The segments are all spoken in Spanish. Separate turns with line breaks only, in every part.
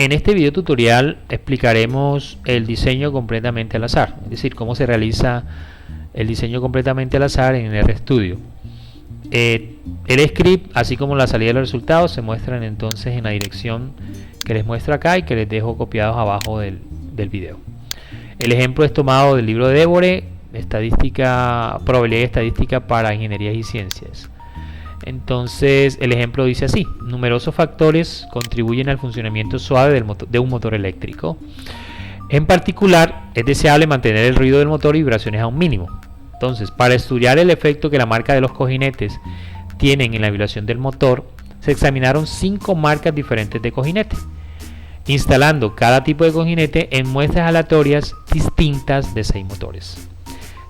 En este video tutorial explicaremos el diseño completamente al azar, es decir, cómo se realiza el diseño completamente al azar en RStudio. El script, así como la salida de los resultados, se muestran entonces en la dirección que les muestro acá y que les dejo copiados abajo del video. El ejemplo es tomado del libro de Débora, Probabilidad y Estadística para Ingenierías y Ciencias. Entonces el ejemplo dice así: numerosos factores contribuyen al funcionamiento suave de un motor eléctrico. En particular, es deseable mantener el ruido del motor y vibraciones a un mínimo. Entonces, para estudiar el efecto que la marca de los cojinetes tienen en la vibración del motor, se examinaron 5 marcas diferentes de cojinete, instalando cada tipo de cojinete en muestras aleatorias distintas de 6 motores.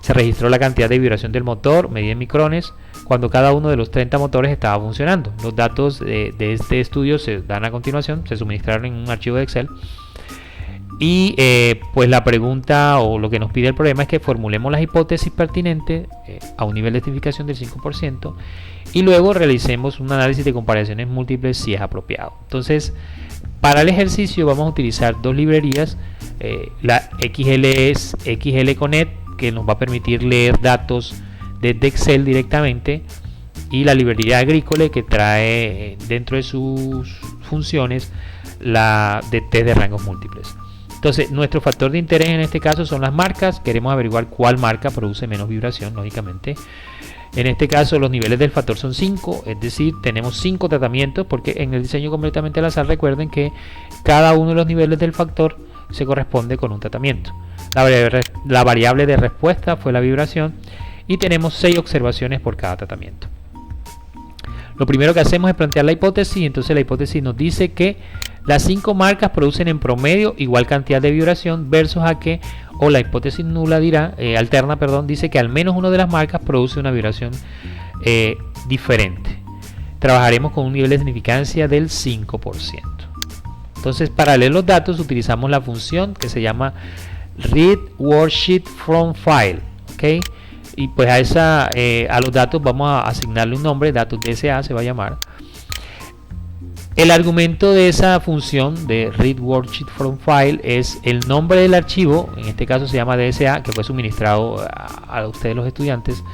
Se registró la cantidad de vibración del motor, medida en micrones, cuando cada uno de los 30 motores estaba funcionando. Los datos de este estudio se dan a continuación, se suministraron en un archivo de Excel. Y pues la pregunta o lo que nos pide el problema es que formulemos las hipótesis pertinentes a un nivel de identificación del 5% y luego realicemos un análisis de comparaciones múltiples si es apropiado. Entonces, para el ejercicio vamos a utilizar 2 librerías, la XLConnect, que nos va a permitir leer datos desde Excel directamente, y la librería Agricole, que trae dentro de sus funciones la de test de rangos múltiples. Entonces, nuestro factor de interés en este caso son las marcas. Queremos averiguar cuál marca produce menos vibración, lógicamente. En este caso los niveles del factor son 5, es decir, tenemos 5 tratamientos, porque en el diseño completamente al azar recuerden que cada uno de los niveles del factor se corresponde con un tratamiento. La variable de respuesta fue la vibración y tenemos 6 observaciones por cada tratamiento. Lo primero que hacemos es plantear la hipótesis, y entonces la hipótesis nos dice que las 5 marcas producen en promedio igual cantidad de vibración versus a que, o la hipótesis nula alterna, dice que al menos una de las marcas produce una vibración diferente. Trabajaremos con un nivel de significancia del 5%. Entonces, para leer los datos utilizamos la función que se llama Read Worksheet from File, ¿okay? Y pues a los datos vamos a asignarle un nombre, datos DSA se va a llamar. El argumento de esa función de Read Worksheet from File es el nombre del archivo, en este caso se llama DSA, que fue suministrado a ustedes los estudiantes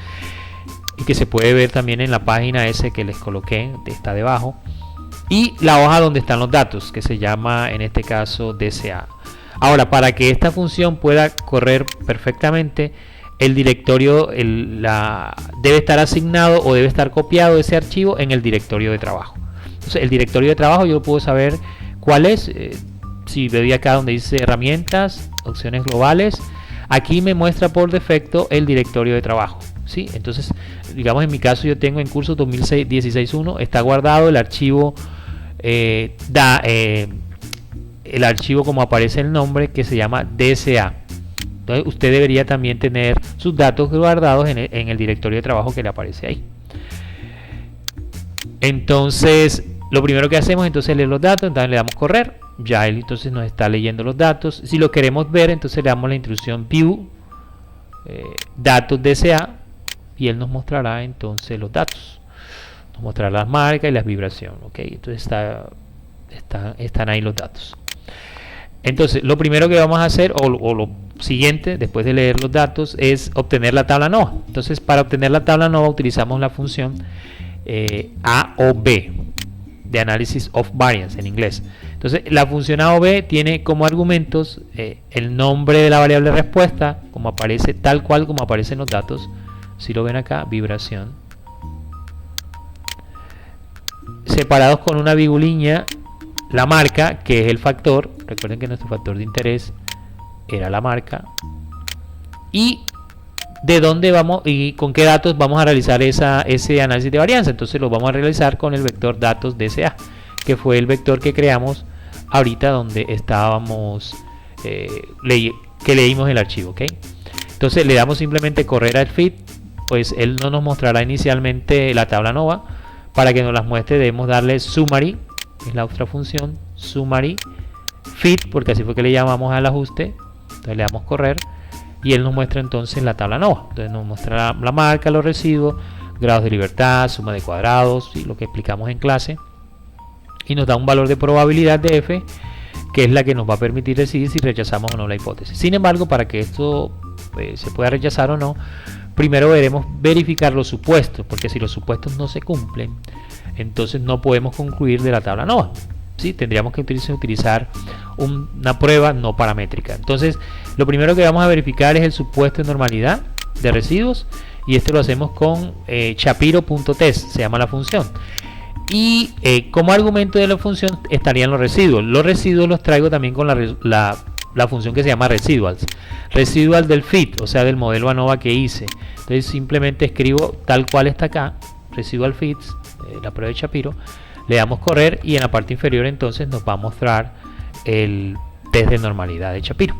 y que se puede ver también en la página ese que les coloqué, está debajo, y la hoja donde están los datos, que se llama en este caso DSA. Ahora, para que esta función pueda correr perfectamente, el directorio debe estar asignado o debe estar copiado ese archivo en el directorio de trabajo. Entonces, el directorio de trabajo yo puedo saber cuál es. Si doy acá donde dice herramientas, opciones globales, aquí me muestra por defecto el directorio de trabajo, ¿sí? Entonces, digamos en mi caso yo tengo en curso 2016-1, está guardado el archivo, el archivo como aparece el nombre, que se llama DSA. Entonces usted debería también tener sus datos guardados en el directorio de trabajo que le aparece ahí. Entonces lo primero que hacemos entonces es leer los datos, entonces le damos correr, ya él entonces nos está leyendo los datos. Si lo queremos ver, entonces le damos la instrucción view datos DSA y él nos mostrará entonces los datos, nos mostrará las marcas y las vibraciones, ¿okay? Entonces están ahí los datos. Entonces lo primero que vamos a hacer, o lo siguiente después de leer los datos, es obtener la tabla NOVA. Entonces, para obtener la tabla NOVA utilizamos la función A o B, de Analysis of Variance en inglés. Entonces la función A o B tiene como argumentos el nombre de la variable respuesta, como aparece, tal cual como aparecen los datos. Si lo ven acá, vibración, separados con una virguliña la marca, que es el factor. Recuerden que nuestro factor de interés era la marca, y de dónde vamos y con qué datos vamos a realizar ese análisis de varianza. Entonces lo vamos a realizar con el vector datos DSA, que fue el vector que creamos ahorita donde estábamos que leímos el archivo, ¿okay? Entonces le damos simplemente correr al feed, pues él no nos mostrará inicialmente la tabla NOVA. Para que nos las muestre debemos darle summary, es la otra función, summary feed, porque así fue que le llamamos al ajuste. Entonces le damos correr y él nos muestra entonces la tabla NOVA. Entonces nos muestra la marca, los residuos, grados de libertad, suma de cuadrados, ¿sí? Lo que explicamos en clase, y nos da un valor de probabilidad de F que es la que nos va a permitir decidir si rechazamos o no la hipótesis. Sin embargo, para que esto se pueda rechazar o no, primero debemos verificar los supuestos, porque si los supuestos no se cumplen, entonces no podemos concluir de la tabla ANOVA. ¿Sí? Tendríamos que utilizar una prueba no paramétrica. Entonces, lo primero que vamos a verificar es el supuesto de normalidad de residuos, y este lo hacemos con Shapiro.test, se llama la función. Y como argumento de la función estarían los residuos. Los residuos los traigo también con la función que se llama residuals. Residual del fit, o sea, del modelo ANOVA que hice. Entonces simplemente escribo tal cual está acá, residual fits, la prueba de Shapiro. Le damos correr y en la parte inferior entonces nos va a mostrar el test de normalidad de Shapiro.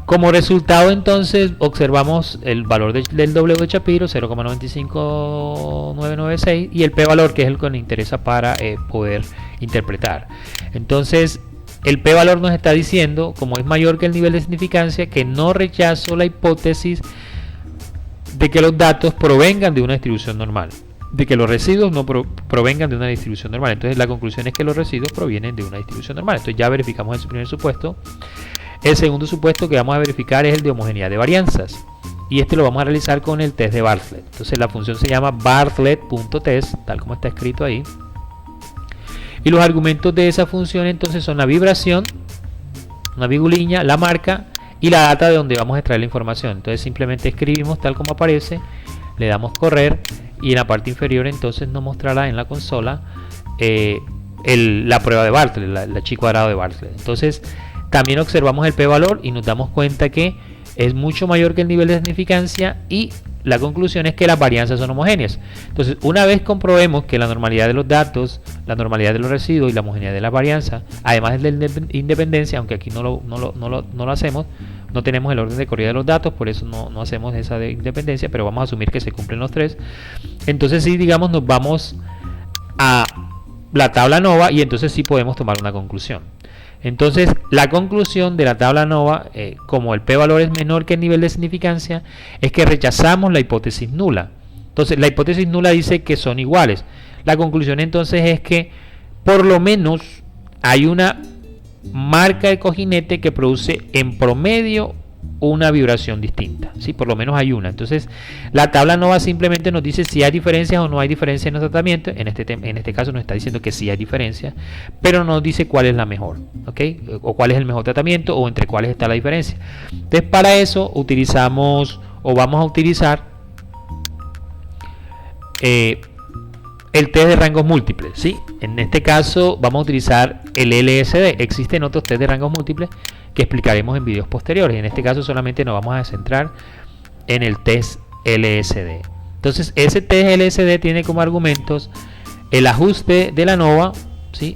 Como resultado entonces observamos el valor del W de Shapiro, 0,95996, y el p-valor, que es el que nos interesa para poder interpretar. Entonces el p-valor nos está diciendo, como es mayor que el nivel de significancia, que no rechazo la hipótesis de que los datos provengan de una distribución normal, de que los residuos no provengan de una distribución normal. Entonces la conclusión es que los residuos provienen de una distribución normal. Entonces ya verificamos ese primer supuesto. El segundo supuesto que vamos a verificar es el de homogeneidad de varianzas, y este lo vamos a realizar con el test de Bartlett. Entonces la función se llama Bartlett.test, tal como está escrito ahí, y los argumentos de esa función entonces son la vibración, una virguliña, la marca y la data de donde vamos a extraer la información. Entonces simplemente escribimos tal como aparece, le damos correr, y en la parte inferior entonces nos mostrará en la consola la prueba de Bartlett, la chi cuadrado de Bartlett. Entonces también observamos el p-valor y nos damos cuenta que es mucho mayor que el nivel de significancia, y la conclusión es que las varianzas son homogéneas. Entonces, una vez comprobemos que la normalidad de los datos, la normalidad de los residuos y la homogeneidad de la varianza, además de la independencia, aunque aquí no lo hacemos, no tenemos el orden de corrida de los datos, por eso no hacemos esa de independencia, pero vamos a asumir que se cumplen los tres. Entonces sí, digamos, nos vamos a la tabla ANOVA y entonces sí podemos tomar una conclusión. Entonces la conclusión de la tabla ANOVA, como el p-valor es menor que el nivel de significancia, es que rechazamos la hipótesis nula. Entonces la hipótesis nula dice que son iguales. La conclusión entonces es que por lo menos hay una marca de cojinete que produce en promedio una vibración distinta, ¿sí? Por lo menos hay una. Entonces la tabla ANOVA simplemente nos dice si hay diferencias o no hay diferencias en los tratamientos. En este caso nos está diciendo que sí hay diferencias, pero no nos dice cuál es la mejor, ¿ok? O cuál es el mejor tratamiento, o entre cuáles está la diferencia. Entonces para eso utilizamos, o vamos a utilizar el test de rangos múltiples, ¿sí? En este caso vamos a utilizar el LSD. Existen otros test de rangos múltiples que explicaremos en videos posteriores. En este caso solamente nos vamos a centrar en el test LSD. Entonces ese test LSD tiene como argumentos el ajuste de la ANOVA, ¿sí?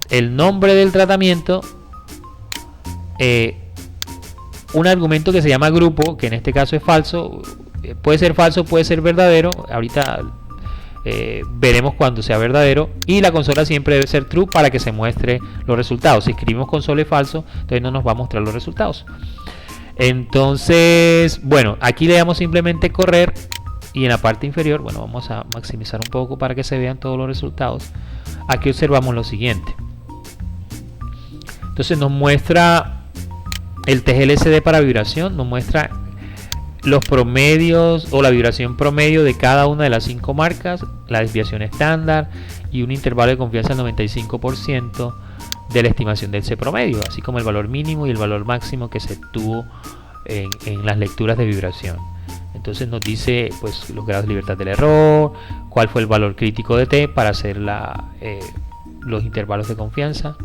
El nombre del tratamiento, un argumento que se llama grupo, que en este caso es falso. Puede ser falso, puede ser verdadero. Ahorita veremos cuando sea verdadero, y la consola siempre debe ser true para que se muestre los resultados. Si escribimos consola y falso, entonces no nos va a mostrar los resultados. Entonces, bueno, aquí le damos simplemente correr, y en la parte inferior, bueno, vamos a maximizar un poco para que se vean todos los resultados. Aquí observamos lo siguiente. Entonces nos muestra el test LSD para vibración, nos muestra los promedios o la vibración promedio de cada una de las 5 marcas, la desviación estándar y un intervalo de confianza del 95% de la estimación del C promedio, así como el valor mínimo y el valor máximo que se tuvo en las lecturas de vibración. Entonces nos dice pues los grados de libertad del error, cuál fue el valor crítico de T para hacer los intervalos de confianza,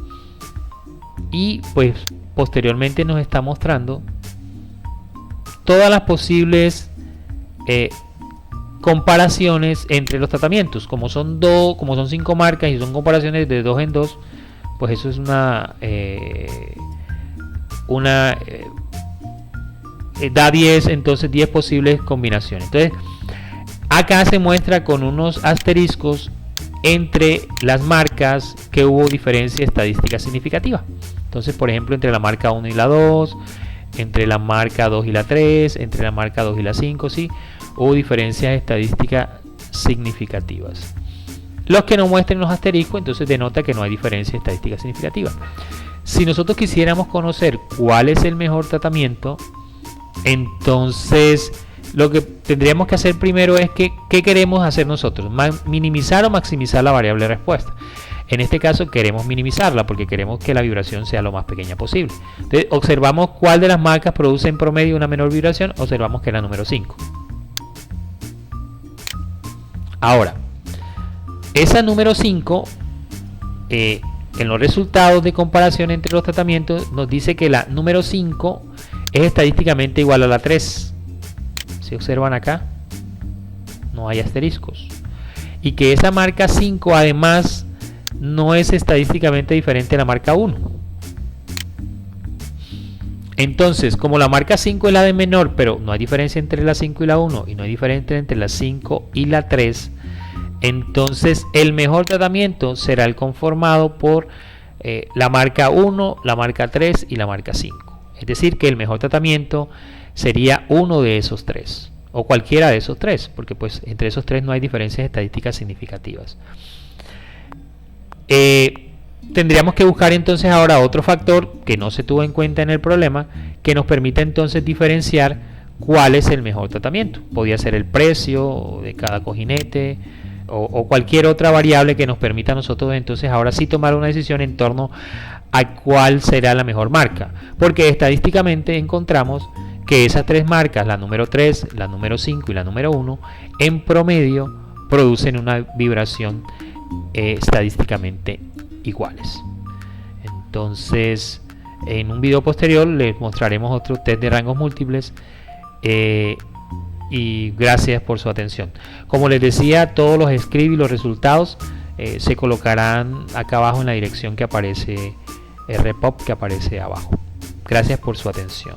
y pues posteriormente nos está mostrando todas las posibles comparaciones entre los tratamientos. Como son 5 marcas y son comparaciones de 2 en 2, pues eso es da 10, entonces 10 posibles combinaciones. Entonces acá se muestra con unos asteriscos entre las marcas que hubo diferencia estadística significativa. Entonces, por ejemplo, entre la marca 1 y la 2, entre la marca 2 y la 3, entre la marca 2 y la 5, sí, hubo diferencias estadísticas significativas. Los que no muestren los asteriscos, entonces denota que no hay diferencia estadística significativa. Si nosotros quisiéramos conocer cuál es el mejor tratamiento, entonces lo que tendríamos que hacer primero es que, ¿qué queremos hacer nosotros? ¿Minimizar o maximizar la variable de respuesta? En este caso queremos minimizarla porque queremos que la vibración sea lo más pequeña posible. Entonces, observamos cuál de las marcas produce en promedio una menor vibración. Observamos que es la número 5. Ahora, esa número 5, en los resultados de comparación entre los tratamientos, nos dice que la número 5 es estadísticamente igual a la 3. Si observan acá, no hay asteriscos. Y que esa marca 5 además no es estadísticamente diferente a la marca 1. Entonces, como la marca 5 es la de menor, pero no hay diferencia entre la 5 y la 1, y no hay diferencia entre la 5 y la 3, entonces el mejor tratamiento será el conformado por la marca 1, la marca 3 y la marca 5. Es decir, que el mejor tratamiento sería uno de esos tres, o cualquiera de esos tres, porque pues entre esos tres no hay diferencias estadísticas significativas. Tendríamos que buscar entonces ahora otro factor que no se tuvo en cuenta en el problema, que nos permita entonces diferenciar cuál es el mejor tratamiento. Podría ser el precio de cada cojinete o cualquier otra variable que nos permita a nosotros entonces ahora sí tomar una decisión en torno a cuál será la mejor marca, porque estadísticamente encontramos que esas tres marcas, la número 3, la número 5 y la número 1, en promedio producen una vibración estadísticamente iguales. Entonces, en un video posterior les mostraremos otro test de rangos múltiples y gracias por su atención. Como les decía, todos los scripts y los resultados se colocarán acá abajo en la dirección que aparece, RPOP, que aparece abajo. Gracias por su atención.